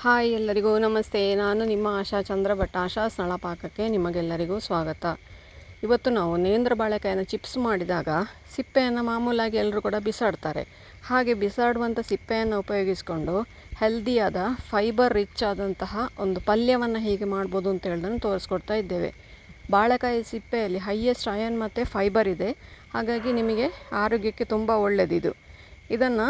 Hi ಎಲ್ಲರಿಗೂ ನಮಸ್ತೆ. ನಾನು ನಿಮ್ಮ ಆಶಾ ಚಂದ್ರಭಟ್. ಆಶಾ ಸ್ಥಳ ಪಾಕಕ್ಕೆ ನಿಮಗೆಲ್ಲರಿಗೂ ಸ್ವಾಗತ. ಇವತ್ತು ನಾವು ನೇಂದ್ರ ಬಾಳೆಕಾಯಿನ ಚಿಪ್ಸ್ ಮಾಡಿದಾಗ ಸಿಪ್ಪೆಯನ್ನು ಮಾಮೂಲಾಗಿ ಎಲ್ಲರೂ ಕೂಡ ಬಿಸಾಡ್ತಾರೆ. ಹಾಗೆ ಬಿಸಾಡುವಂಥ ಸಿಪ್ಪೆಯನ್ನು ಉಪಯೋಗಿಸಿಕೊಂಡು ಹೆಲ್ದಿಯಾದ ಫೈಬರ್ ರಿಚ್ ಆದಂತಹ ಒಂದು ಪಲ್ಯವನ್ನು ಹೇಗೆ ಮಾಡ್ಬೋದು ಅಂತ ಹೇಳೋದನ್ನು ತೋರಿಸ್ಕೊಡ್ತಾ ಇದ್ದೇವೆ. ಬಾಳೆಕಾಯಿ ಸಿಪ್ಪೆಯಲ್ಲಿ ಹೈಯೆಸ್ಟ್ ಅಯನ್ ಮತ್ತು ಫೈಬರ್ ಇದೆ. ಹಾಗಾಗಿ ನಿಮಗೆ ಆರೋಗ್ಯಕ್ಕೆ ತುಂಬ ಒಳ್ಳೆಯದಿದು. ಇದನ್ನು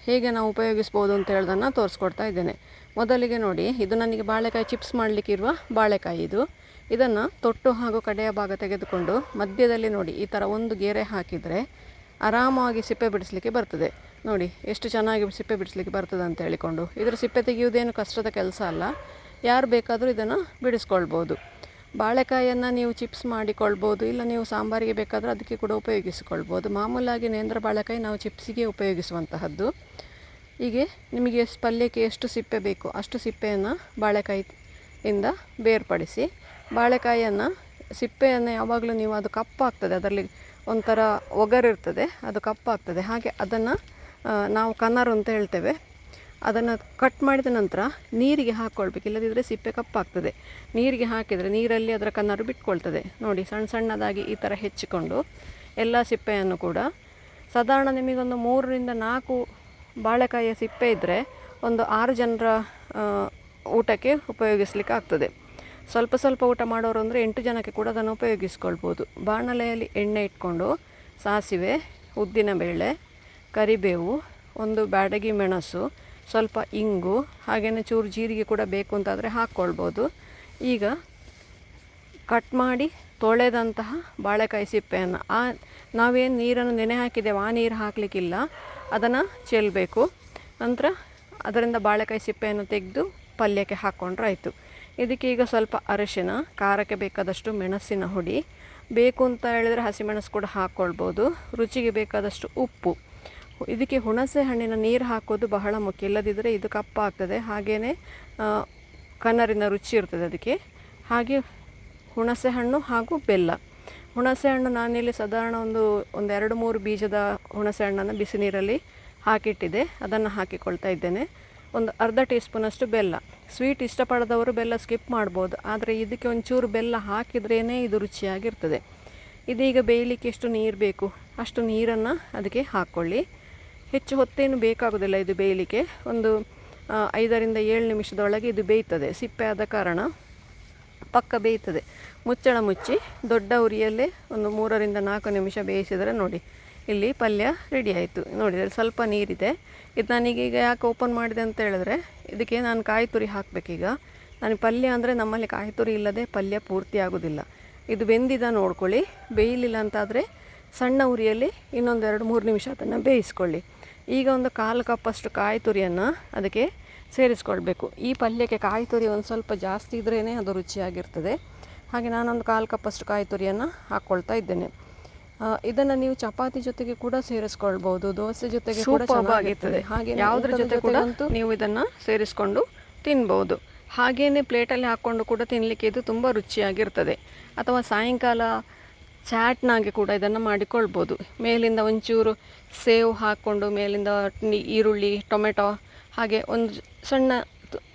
ಹೇಗೆ ನಾವು ಉಪಯೋಗಿಸ್ಬೋದು ಅಂತ ಹೇಳೋದನ್ನು ತೋರಿಸ್ಕೊಡ್ತಾ ಇದ್ದೇನೆ. ಮೊದಲಿಗೆ ನೋಡಿ, ಇದು ನನಗೆ ಬಾಳೆಕಾಯಿ ಚಿಪ್ಸ್ ಮಾಡಲಿಕ್ಕಿರುವ ಬಾಳೆಕಾಯಿ ಇದು. ಇದನ್ನು ತೊಟ್ಟು ಹಾಗೂ ಕಡೆಯ ಭಾಗ ತೆಗೆದುಕೊಂಡು ಮಧ್ಯದಲ್ಲಿ ನೋಡಿ ಈ ಥರ ಒಂದು ಗೆರೆ ಹಾಕಿದರೆ ಆರಾಮಾಗಿ ಸಿಪ್ಪೆ ಬಿಡಿಸಲಿಕ್ಕೆ ಬರ್ತದೆ. ನೋಡಿ ಎಷ್ಟು ಚೆನ್ನಾಗಿ ಸಿಪ್ಪೆ ಬಿಡಿಸ್ಲಿಕ್ಕೆ ಬರ್ತದೆ ಅಂತ ಹೇಳಿಕೊಂಡು. ಇದರ ಸಿಪ್ಪೆ ತೆಗೆಯುವುದೇನು ಕಷ್ಟದ ಕೆಲಸ ಅಲ್ಲ, ಯಾರು ಬೇಕಾದರೂ ಇದನ್ನು ಬಿಡಿಸ್ಕೊಳ್ಬೋದು. ಬಾಳೆಕಾಯಿಯನ್ನು ನೀವು ಚಿಪ್ಸ್ ಮಾಡಿಕೊಳ್ಬೋದು, ಇಲ್ಲ ನೀವು ಸಾಂಬಾರಿಗೆ ಬೇಕಾದರೆ ಅದಕ್ಕೆ ಕೂಡ ಉಪಯೋಗಿಸಿಕೊಳ್ಬೋದು. ಮಾಮೂಲಾಗಿ ನೇಂದ್ರ ಬಾಳೆಕಾಯಿ ನಾವು ಚಿಪ್ಸಿಗೆ ಉಪಯೋಗಿಸುವಂತಹದ್ದು. ಹೀಗೆ ನಿಮಗೆ ಪಲ್ಯಕ್ಕೆ ಎಷ್ಟು ಸಿಪ್ಪೆ ಬೇಕು ಅಷ್ಟು ಸಿಪ್ಪೆಯನ್ನು ಬಾಳೆಕಾಯಿಯಿಂದ ಬೇರ್ಪಡಿಸಿ, ಬಾಳೆಕಾಯಿಯನ್ನು ಸಿಪ್ಪೆಯನ್ನು ಯಾವಾಗಲೂ ನೀವು ಅದು ಕಪ್ಪಾಗ್ತದೆ, ಅದರಲ್ಲಿ ಒಂಥರ ಒಗರಿರ್ತದೆ, ಅದು ಕಪ್ಪಾಗ್ತದೆ. ಹಾಗೆ ಅದನ್ನು ನಾವು ಕನರು ಅಂತ ಹೇಳ್ತೇವೆ. ಅದನ್ನು ಕಟ್ ಮಾಡಿದ ನಂತರ ನೀರಿಗೆ ಹಾಕ್ಕೊಳ್ಬೇಕು, ಇಲ್ಲದಿದ್ದರೆ ಸಿಪ್ಪೆ ಕಪ್ಪಾಗ್ತದೆ. ನೀರಿಗೆ ಹಾಕಿದರೆ ನೀರಲ್ಲಿ ಅದರ ಕನರು ಬಿಟ್ಕೊಳ್ತದೆ. ನೋಡಿ ಸಣ್ಣ ಸಣ್ಣದಾಗಿ ಈ ಥರ ಹೆಚ್ಚಿಕೊಂಡು ಎಲ್ಲ ಸಿಪ್ಪೆಯನ್ನು ಕೂಡ ಸಾಧಾರಣ ನಿಮಗೊಂದು 3ರಿಂದ 4 ಬಾಳೆಕಾಯಿಯ ಸಿಪ್ಪೆ ಇದ್ದರೆ ಒಂದು 6 ಜನರ ಊಟಕ್ಕೆ ಉಪಯೋಗಿಸ್ಲಿಕ್ಕೆ ಆಗ್ತದೆ. ಸ್ವಲ್ಪ ಸ್ವಲ್ಪ ಊಟ ಮಾಡೋರು ಅಂದರೆ 8 ಜನಕ್ಕೆ ಕೂಡ ಅದನ್ನು ಉಪಯೋಗಿಸ್ಕೊಳ್ಬೋದು. ಬಾಣಲೆಯಲ್ಲಿ ಎಣ್ಣೆ ಇಟ್ಕೊಂಡು ಸಾಸಿವೆ, ಉದ್ದಿನಬೇಳೆ, ಕರಿಬೇವು, ಒಂದು ಬ್ಯಾಡಗಿ ಮೆಣಸು, ಸ್ವಲ್ಪ ಇಂಗು, ಹಾಗೆಯೇ ಚೂರು ಜೀರಿಗೆ ಕೂಡ ಬೇಕು ಅಂತಾದರೆ ಹಾಕ್ಕೊಳ್ಬೋದು. ಈಗ ಕಟ್ ಮಾಡಿ ತೊಳೆದಂತಹ ಬಾಳೆಕಾಯಿ ಸಿಪ್ಪೆಯನ್ನು ನಾವೇನು ನೀರನ್ನು ನೆನೆ ಹಾಕಿದ್ದೇವೆ ಆ ನೀರು ಹಾಕಲಿಕ್ಕಿಲ್ಲ, ಅದನ್ನು ಚೆಲ್ಲಬೇಕು. ನಂತರ ಅದರಿಂದ ಬಾಳೆಕಾಯಿ ಸಿಪ್ಪೆಯನ್ನು ತೆಗೆದು ಪಲ್ಯಕ್ಕೆ ಹಾಕ್ಕೊಂಡ್ರೆ ಆಯಿತು. ಇದಕ್ಕೆ ಈಗ ಸ್ವಲ್ಪ ಅರಿಶಿನ, ಖಾರಕ್ಕೆ ಬೇಕಾದಷ್ಟು ಮೆಣಸಿನ ಹುಡಿ, ಬೇಕು ಅಂತ ಹೇಳಿದರೆ ಹಸಿಮೆಣಸು ಕೂಡ ಹಾಕ್ಕೊಳ್ಬೋದು. ರುಚಿಗೆ ಬೇಕಾದಷ್ಟು ಉಪ್ಪು. ಇದಕ್ಕೆ ಹುಣಸೆ ಹಣ್ಣಿನ ನೀರು ಹಾಕೋದು ಬಹಳ ಮುಖ್ಯ, ಇಲ್ಲದಿದ್ದರೆ ಇದು ಕಪ್ಪಾಗ್ತದೆ. ಹಾಗೆಯೇ ಕನರಿನ ರುಚಿ ಇರ್ತದೆ ಅದಕ್ಕೆ. ಹಾಗೆ ಹುಣಸೆ ಹಣ್ಣು ಹಾಗೂ ಬೆಲ್ಲ. ಹುಣಸೆ ಹಣ್ಣು ನಾನಿಲ್ಲಿ ಸಾಧಾರಣ ಒಂದು 2-3 ಬೀಜದ ಹುಣಸೆ ಹಣ್ಣನ್ನು ಬಿಸಿ ನೀರಲ್ಲಿ ಹಾಕಿಟ್ಟಿದೆ, ಅದನ್ನು ಹಾಕಿಕೊಳ್ತಾ ಇದ್ದೇನೆ. ಒಂದು ಅರ್ಧ ಟೀ ಸ್ಪೂನಷ್ಟು ಬೆಲ್ಲ. ಸ್ವೀಟ್ ಇಷ್ಟಪಡದವರು ಬೆಲ್ಲ ಸ್ಕಿಪ್ ಮಾಡ್ಬೋದು, ಆದರೆ ಇದಕ್ಕೆ ಒಂಚೂರು ಬೆಲ್ಲ ಹಾಕಿದ್ರೇ ಇದು ರುಚಿಯಾಗಿರ್ತದೆ. ಇದೀಗ ಬೇಯಲಿಕ್ಕೆ ಎಷ್ಟು ನೀರು ಬೇಕು ಅಷ್ಟು ನೀರನ್ನು ಅದಕ್ಕೆ ಹಾಕ್ಕೊಳ್ಳಿ. ಹೆಚ್ಚು ಹೊತ್ತೇನು ಬೇಕಾಗೋದಿಲ್ಲ ಇದು ಬೇಯಲಿಕ್ಕೆ. ಒಂದು 5ರಿಂದ 7 ನಿಮಿಷದೊಳಗೆ ಇದು ಬೇಯ್ತದೆ. ಸಿಪ್ಪೆ ಆದ ಕಾರಣ ಪಕ್ಕ ಬೇಯ್ತದೆ. ಮುಚ್ಚಳ ಮುಚ್ಚಿ ದೊಡ್ಡ ಉರಿಯಲ್ಲೇ ಒಂದು 3ರಿಂದ 4 ನಿಮಿಷ ಬೇಯಿಸಿದರೆ ನೋಡಿ ಇಲ್ಲಿ ಪಲ್ಯ ರೆಡಿ ಆಯಿತು. ನೋಡಿ ಇದರಲ್ಲಿ ಸ್ವಲ್ಪ ನೀರಿದೆ. ಇದು ನನಗೀಗ ಯಾಕೆ ಓಪನ್ ಮಾಡಿದೆ ಅಂತ ಹೇಳಿದ್ರೆ, ಇದಕ್ಕೆ ನಾನು ಕಾಯಿ ತುರಿ ಹಾಕಬೇಕೀಗ. ನನಗೆ ಪಲ್ಯ ಅಂದರೆ ನಮ್ಮಲ್ಲಿ ಕಾಯಿ ತುರಿ ಇಲ್ಲದೆ ಪಲ್ಯ ಪೂರ್ತಿ ಆಗೋದಿಲ್ಲ. ಇದು ಬೆಂದಿದ ನೋಡ್ಕೊಳ್ಳಿ. ಬೇಯಲಿಲ್ಲ ಅಂತಾದರೆ ಸಣ್ಣ ಉರಿಯಲ್ಲಿ ಇನ್ನೊಂದು 2-3 ನಿಮಿಷ ಅದನ್ನು ಬೇಯಿಸ್ಕೊಳ್ಳಿ. ಈಗ ಒಂದು 1/4 ಕಪ್ಪಷ್ಟು ಕಾಯಿ ತುರಿಯನ್ನು ಅದಕ್ಕೆ ಸೇರಿಸ್ಕೊಳ್ಬೇಕು. ಈ ಪಲ್ಯಕ್ಕೆ ಕಾಯಿ ತುರಿ ಒಂದು ಸ್ವಲ್ಪ ಜಾಸ್ತಿ ಇದ್ರೇ ಅದು ರುಚಿಯಾಗಿರ್ತದೆ. ಹಾಗೆ ನಾನೊಂದು 1/4 ಕಪ್ಪಷ್ಟು ಕಾಯಿ ತುರಿಯನ್ನು ಹಾಕ್ಕೊಳ್ತಾ ಇದ್ದೇನೆ. ಇದನ್ನು ನೀವು ಚಪಾತಿ ಜೊತೆಗೆ ಕೂಡ ಸೇರಿಸ್ಕೊಳ್ಬೋದು, ದೋಸೆ ಜೊತೆಗೆ ಕೂಡ ಚೆನ್ನಾಗಿರ್ತದೆ. ಹಾಗೆ ಯಾವುದ್ರ ಜೊತೆ ಕೂಡ ನೀವು ಇದನ್ನು ಸೇರಿಸ್ಕೊಂಡು ತಿನ್ಬೋದು. ಹಾಗೆಯೇ ಪ್ಲೇಟಲ್ಲಿ ಹಾಕ್ಕೊಂಡು ಕೂಡ ತಿನ್ನಲಿಕ್ಕೆ ಇದು ತುಂಬ ರುಚಿಯಾಗಿರ್ತದೆ. ಅಥವಾ ಸಾಯಂಕಾಲ ಚಾಟ್ನಾಗೆ ಕೂಡ ಇದನ್ನು ಮಾಡಿಕೊಳ್ಬೋದು. ಮೇಲಿಂದ ಒಂಚೂರು ಸೇವು ಹಾಕ್ಕೊಂಡು, ಮೇಲಿಂದ ಈರುಳ್ಳಿ, ಟೊಮೆಟೊ, ಹಾಗೆ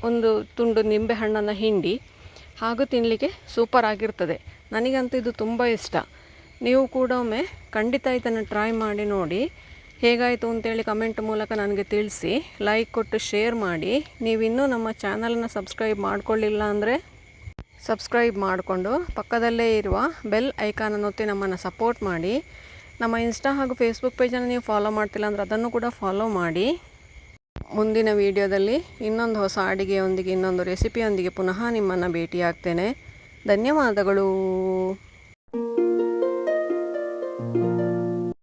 ಒಂದು ತುಂಡು ನಿಂಬೆ ಹಣ್ಣನ್ನು ಹಿಂಡಿ ಹಾಗೂ ತಿನ್ನಲಿಕ್ಕೆ ಸೂಪರ್ ಆಗಿರ್ತದೆ. ನನಗಂತೂ ಇದು ತುಂಬ ಇಷ್ಟ. ನೀವು ಕೂಡ ಒಮ್ಮೆ ಖಂಡಿತ ಇದನ್ನು ಟ್ರೈ ಮಾಡಿ ನೋಡಿ. ಹೇಗಾಯಿತು ಅಂತೇಳಿ ಕಮೆಂಟ್ ಮೂಲಕ ನನಗೆ ತಿಳಿಸಿ. ಲೈಕ್ ಕೊಟ್ಟು ಶೇರ್ ಮಾಡಿ. ನೀವಿನ್ನೂ ನಮ್ಮ ಚಾನಲನ್ನು ಸಬ್ಸ್ಕ್ರೈಬ್ ಮಾಡಿಕೊಳ್ಳಿಲ್ಲ ಅಂದರೆ ಸಬ್ಸ್ಕ್ರೈಬ್ ಮಾಡಿಕೊಂಡು ಪಕ್ಕದಲ್ಲೇ ಇರುವ ಬೆಲ್ ಐಕಾನನ್ನು ಒತ್ತಿ ನಮ್ಮನ್ನು ಸಪೋರ್ಟ್ ಮಾಡಿ. ನಮ್ಮ ಇನ್ಸ್ಟಾ ಹಾಗೂ ಫೇಸ್ಬುಕ್ ಪೇಜನ್ನು ನೀವು ಫಾಲೋ ಮಾಡ್ತಿಲ್ಲ ಅಂದರೆ ಅದನ್ನು ಕೂಡ ಫಾಲೋ ಮಾಡಿ. ಮುಂದಿನ ವಿಡಿಯೋದಲ್ಲಿ ಇನ್ನೊಂದು ಹೊಸ ಅಡುಗೆಯೊಂದಿಗೆ, ಇನ್ನೊಂದು ರೆಸಿಪಿಯೊಂದಿಗೆ ಪುನಃ ನಿಮ್ಮನ್ನು ಭೇಟಿಯಾಗ್ತೇನೆ. ಧನ್ಯವಾದಗಳು.